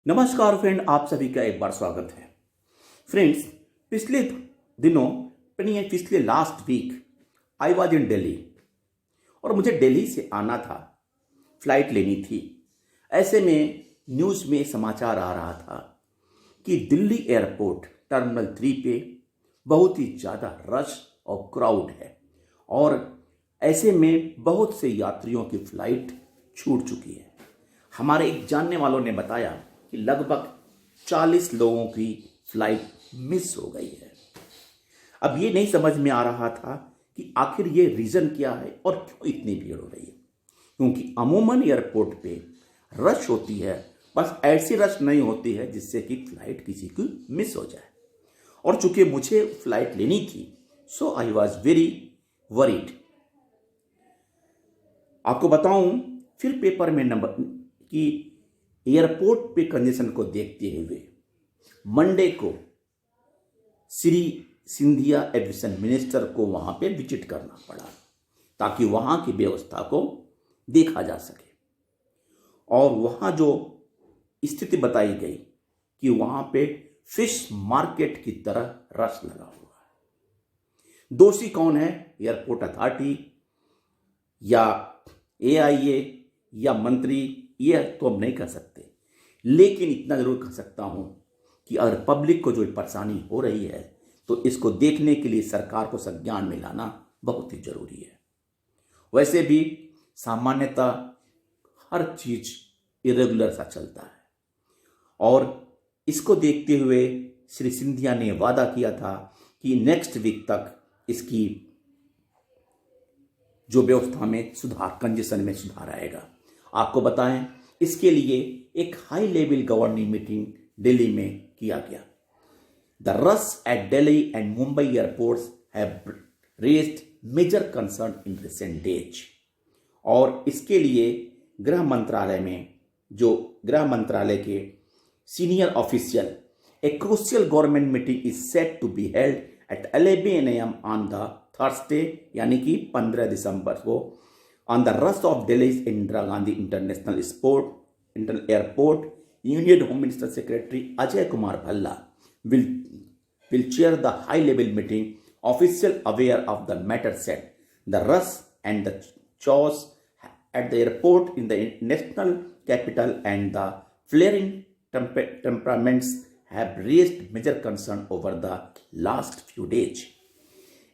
नमस्कार फ्रेंड, आप सभी का एक बार स्वागत है। फ्रेंड्स, पिछले दिनों पिछले last week I was in Delhi और मुझे दिल्ली से आना था, फ्लाइट लेनी थी। ऐसे में न्यूज़ में समाचार आ रहा था कि दिल्ली एयरपोर्ट टर्मिनल 3 पे बहुत ही ज़्यादा रश और क्राउड है और ऐसे में बहुत से यात्रियों की फ़्लाइट छूट चुकी है। हमारे एक जानने वालों ने बताया कि लगभग 40 लोगों की फ्लाइट मिस हो गई है। अब ये नहीं समझ में आ रहा था कि आखिर ये रीज़न क्या है और क्यों इतनी भीड़ हो रही है, क्योंकि अमूमन एयरपोर्ट पे रश होती है, बस ऐसी रश नहीं होती है जिससे कि फ्लाइट किसी की मिस हो जाए। और चूंकि मुझे फ्लाइट लेनी थी, सो आई वॉज वेरी वरीड। आपको बताऊं, फिर पेपर में नंबर कि एयरपोर्ट पे कंजेशन को देखते हुए मंडे को श्री सिंधिया एविएशन मिनिस्टर को वहां पे विजिट करना पड़ा ताकि वहां की व्यवस्था को देखा जा सके। और वहां जो स्थिति बताई गई कि वहां पे फिश मार्केट की तरह रश लगा हुआ है। दोषी कौन है? एयरपोर्ट अथॉरिटी या एआईए या मंत्री? ये तो हम नहीं कह सकते, लेकिन इतना जरूर कह सकता हूं कि अगर पब्लिक को जो परेशानी हो रही है तो इसको देखने के लिए सरकार को संज्ञान में लाना बहुत ही जरूरी है। वैसे भी सामान्यतः हर चीज इरेगुलर सा चलता है और इसको देखते हुए श्री सिंधिया ने वादा किया था कि नेक्स्ट वीक तक इसकी जो व्यवस्था में सुधार, कंजेशन में सुधार आएगा। आपको बताएं, इसके लिए एक high level governing meeting Delhi में किया गया। The rush at Delhi and Mumbai airports have raised major concern in recent days. और इसके लिए गृह मंत्रालय के senior official a crucial government meeting is set to be held at 11 AM on the Thursday, यानी कि 15 दिसंबर को, on the rush of Delhi's Indira Gandhi International Airport. Union Home Minister Secretary Ajay Kumar Bhalla will chair the high-level meeting. Official aware of the matter said the rush and the chaos at the airport in the national capital and the flaring temperaments have raised major concern over the last few days.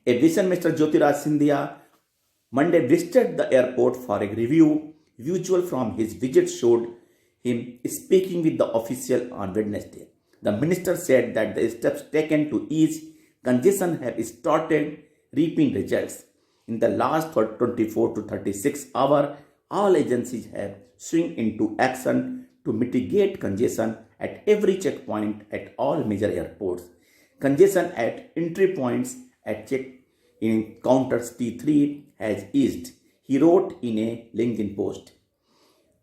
Aviation Minister Jyotiraj Scindia Monday visited the airport for a review. Visual from his visit showed him speaking with the official on Wednesday. The minister said that the steps taken to ease congestion have started reaping results. In the last 24 to 36 hours, all agencies have swung into action to mitigate congestion at every checkpoint at all major airports. Congestion at entry points at in counters T3 has eased, he wrote in a LinkedIn post.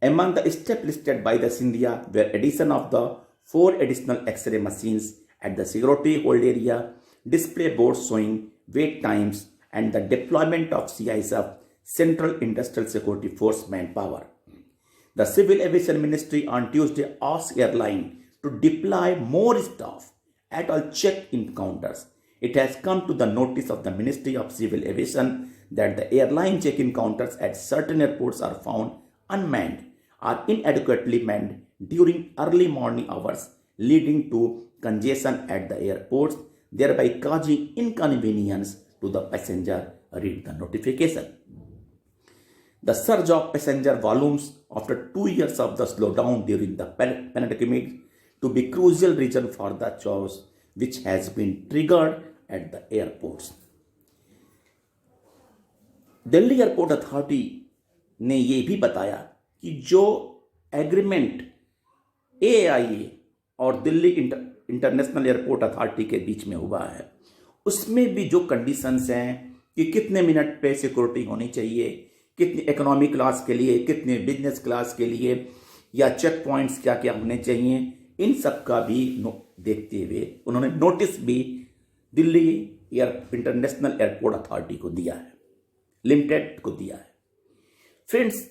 Among the steps listed by the Scindia were addition of the 4 additional X-ray machines at the security hold area, display boards showing wait times, and the deployment of CISF Central Industrial Security Force manpower. The Civil Aviation Ministry on Tuesday asked airline to deploy more staff at all check-in counters. It has come to the notice of the Ministry of Civil Aviation that the airline check-in counters at certain airports are found unmanned or inadequately manned during early morning hours, leading to congestion at the airports, thereby causing inconvenience to the passenger. Read the notification. The surge of passenger volumes after 2 years of the slowdown during the pandemic to be crucial reason for the chaos which has been triggered at the airports. Delhi airport authority ने यह भी बताया कि जो agreement AIA और Delhi international airport authority के बीच में हुआ है, उसमें भी जो कंडीशंस हैं कि कितने मिनट पे सिक्योरिटी होनी चाहिए, कितनी इकोनॉमी क्लास के लिए, कितने बिजनेस क्लास के लिए, या चेक पॉइंट्स क्या क्या होने चाहिए, इन सब का भी देखते हुए उन्होंने नोटिस भी दिल्ली इंटरनेशनल एयरपोर्ट अथॉरिटी को दिया है, लिमिटेड को दिया है। फ्रेंड्स,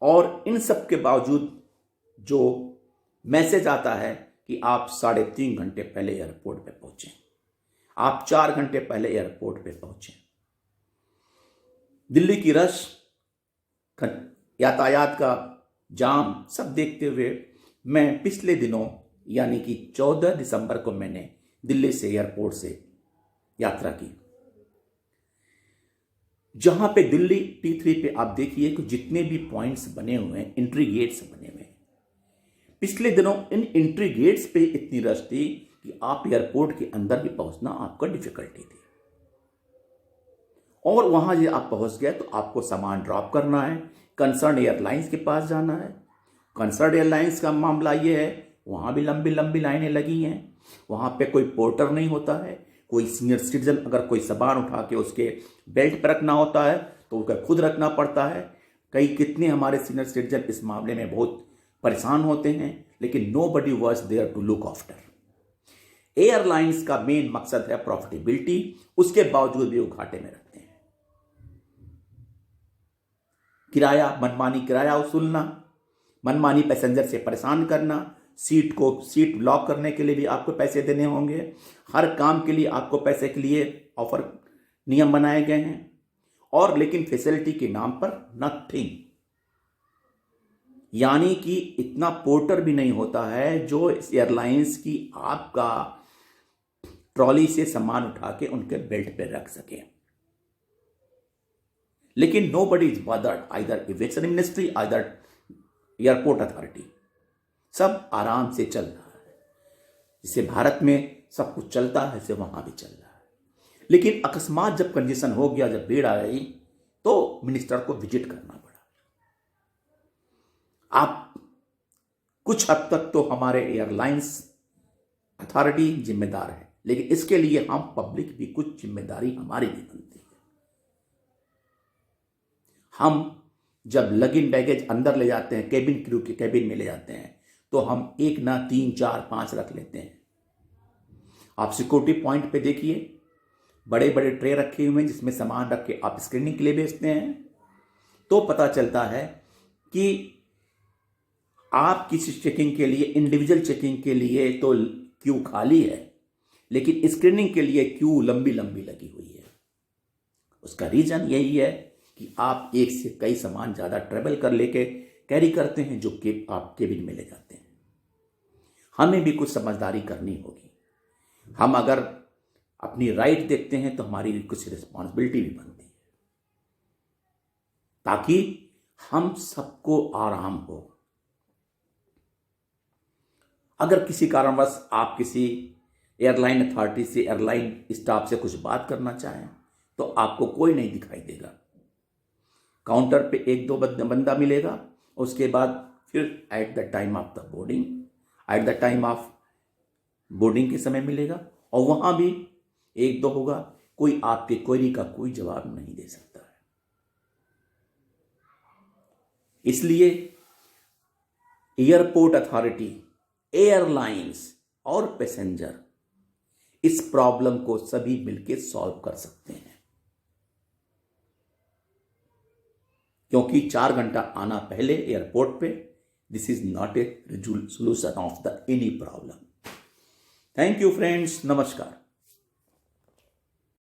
और इन सब के बावजूद जो मैसेज आता है कि आप 3.5 घंटे पहले एयरपोर्ट पे पहुंचे, आप 4 घंटे पहले एयरपोर्ट पे पहुंचे। दिल्ली की रश, यातायात का जाम सब देखते हुए मैं पिछले दिनों यानी कि 14 दिसंबर को मैंने दिल्ली से एयरपोर्ट से यात्रा की। जहां पे दिल्ली T3 पे आप देखिए कि जितने भी पॉइंट्स बने हुए हैं, एंट्री गेट्स बने हुए हैं, पिछले दिनों इन एंट्री गेट्स पे इतनी रश थी कि आप एयरपोर्ट के अंदर भी पहुंचना आपको डिफिकल्टी थी। और वहां जब आप पहुंच गए तो आपको सामान ड्रॉप करना है, कंसर्न एयरलाइंस के पास जाना है। कंसर्न एयरलाइंस का मामला ये है, वहां भी लंबी लंबी लाइनें लगी हैं। वहां पे कोई पोर्टर नहीं होता है, कोई सीनियर सिटीजन अगर कोई सामान उठा के उसके बेल्ट पर रखना होता है तो उसका खुद रखना पड़ता है। कितने हमारे सीनियर सिटीजन इस मामले में बहुत परेशान होते हैं, लेकिन nobody was there to look after. Airlines का मेन मकसद है प्रॉफिटेबिलिटी, उसके बावजूद भी वो घाटे में रहते हैं। किराया, मनमानी किराया वसूलना, मनमानी पैसेंजर से परेशान करना, सीट ब्लॉक करने के लिए भी आपको पैसे देने होंगे। हर काम के लिए आपको पैसे के लिए ऑफर नियम बनाए गए हैं, और लेकिन फैसिलिटी के नाम पर नथिंग। यानी कि इतना पोर्टर भी नहीं होता है जो एयरलाइंस की आपका ट्रॉली से सामान उठा के उनके बेल्ट पे रख सके। लेकिन nobody is bothered, either aviation ministry, either airport authority, सब आराम से चल रहा है। जिसे भारत में सब कुछ चलता है, इसे वहां भी चल रहा है। लेकिन अकस्मात जब कंजेशन हो गया, जब भीड़ आ गई, तो मिनिस्टर को विजिट करना पड़ा। आप कुछ हद तक तो हमारे एयरलाइंस अथॉरिटी जिम्मेदार है, लेकिन इसके लिए हम पब्लिक भी कुछ जिम्मेदारी हमारी भी बनती है। हम जब लगिन बैगेज अंदर ले जाते हैं, केबिन क्रू के केबिन में ले जाते हैं, तो हम 1 ना 3, 4, 5 रख लेते हैं। आप सिक्योरिटी पॉइंट पे देखिए, बड़े बड़े ट्रे रखे हुए हैं जिसमें सामान रख के आप स्क्रीनिंग के लिए भेजते हैं। तो पता चलता है कि आप किसी चेकिंग के लिए, इंडिविजुअल चेकिंग के लिए तो क्यू खाली है, लेकिन स्क्रीनिंग के लिए क्यू लंबी लंबी लगी हुई है। उसका रीजन यही है कि आप एक से कई सामान ज़्यादा ट्रेवल कर लेके कैरी करते हैं, जो कि आप केबिन में ले जाते हैं। हमें भी कुछ समझदारी करनी होगी। हम अगर अपनी राइट देखते हैं तो हमारी कुछ रिस्पॉन्सिबिलिटी भी बनती है, ताकि हम सबको आराम हो। अगर किसी कारणवश आप किसी एयरलाइन अथॉरिटी से, एयरलाइन स्टाफ से कुछ बात करना चाहें, तो आपको कोई नहीं दिखाई देगा। काउंटर पे 1-2 बंदा मिलेगा, उसके बाद फिर at the time of the boarding, at the time of boarding के समय मिलेगा, और वहां भी 1-2 होगा। कोई आपके क्वेरी का कोई जवाब नहीं दे सकता है। इसलिए एयरपोर्ट अथॉरिटी, एयरलाइंस और पैसेंजर इस प्रॉब्लम को सभी मिलकर सॉल्व कर सकते हैं, क्योंकि 4 घंटा आना पहले एयरपोर्ट पे, this is not a solution of the any problem. Thank you friends, नमस्कार।